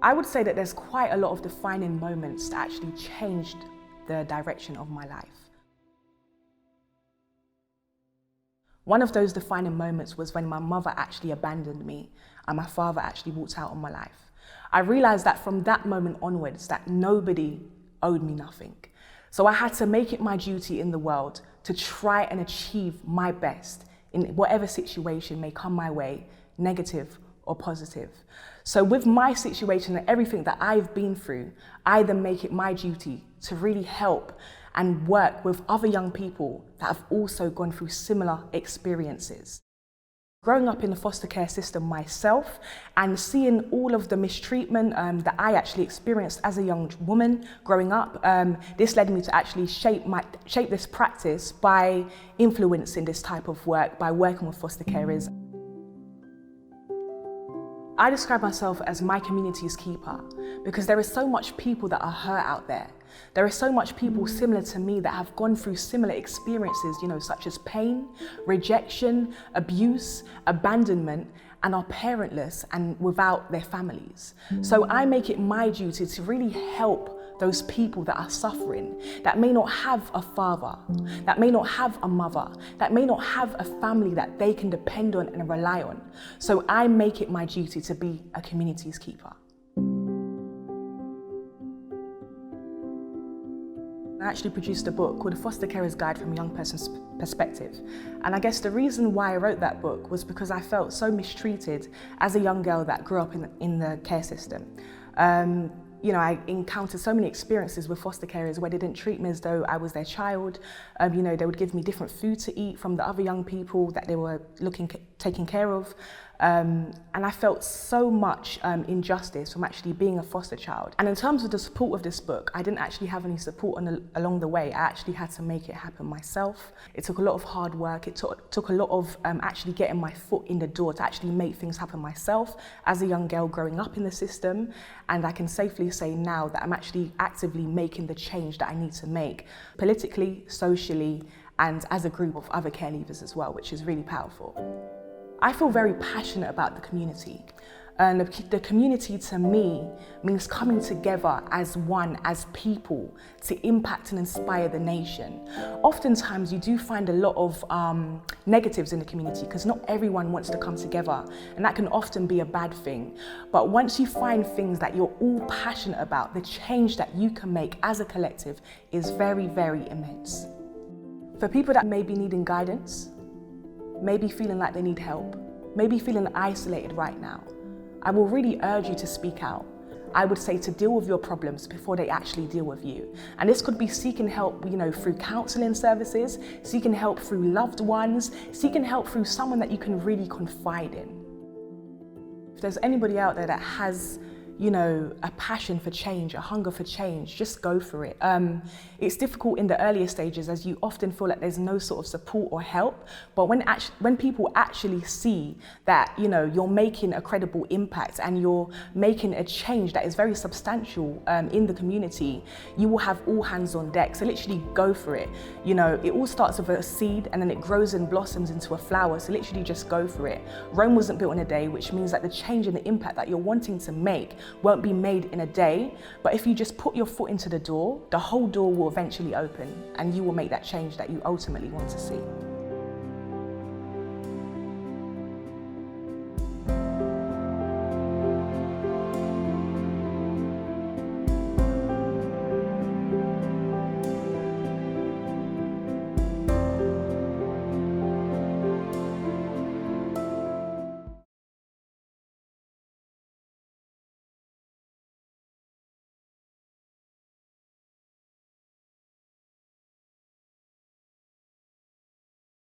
I would say that there's quite a lot of defining moments that actually changed the direction of my life. One of those defining moments was when my mother actually abandoned me and my father actually walked out on my life. I realized that from that moment onwards that nobody owed me nothing. So I had to make it my duty in the world to try and achieve my best in whatever situation may come my way, negative or positive. So with my situation and everything that I've been through, I then make it my duty to really help and work with other young people that have also gone through similar experiences. Growing up in the foster care system myself and seeing all of the mistreatment that I actually experienced as a young woman growing up, this led me to actually shape this practice by influencing this type of work, by working with foster carers. I describe myself as my community's keeper because there is so much people that are hurt out there. There are so much people similar to me that have gone through similar experiences, such as pain, rejection, abuse, abandonment, and are parentless and without their families. So I make it my duty to really help those people that are suffering, that may not have a father, that may not have a mother, that may not have a family that they can depend on and rely on. So I make it my duty to be a community's keeper. I actually produced a book called The Foster Carer's Guide from a Young Person's Perspective. And I guess the reason why I wrote that book was because I felt so mistreated as a young girl that grew up in the care system. I encountered so many experiences with foster carers where they didn't treat me as though I was their child. They would give me different food to eat from the other young people that they were taking care of. And I felt so much injustice from actually being a foster child. And in terms of the support of this book, I didn't actually have any support along the way. I actually had to make it happen myself. It took a lot of hard work. It took a lot of actually getting my foot in the door to actually make things happen myself as a young girl growing up in the system. And I can safely say now that I'm actually actively making the change that I need to make politically, socially, and as a group of other care leavers as well, which is really powerful. I feel very passionate about the community. And the community to me means coming together as one, as people, to impact and inspire the nation. Oftentimes you do find a lot of negatives in the community because not everyone wants to come together, and that can often be a bad thing. But once you find things that you're all passionate about, the change that you can make as a collective is very, very immense. For people that may be needing guidance, maybe feeling like they need help, maybe feeling isolated right now, I will really urge you to speak out. I would say to deal with your problems before they actually deal with you. And this could be seeking help, through counselling services, seeking help through loved ones, seeking help through someone that you can really confide in. If there's anybody out there that has a passion for change, a hunger for change, just go for it. It's difficult in the earlier stages as you often feel like there's no sort of support or help, but when people actually see that you're making a credible impact and you're making a change that is very substantial in the community, you will have all hands on deck. So literally go for it. It all starts with a seed and then it grows and blossoms into a flower, so literally just go for it. Rome wasn't built in a day, which means that the change and the impact that you're wanting to make won't be made in a day, but if you just put your foot into the door, the whole door will eventually open and you will make that change that you ultimately want to see.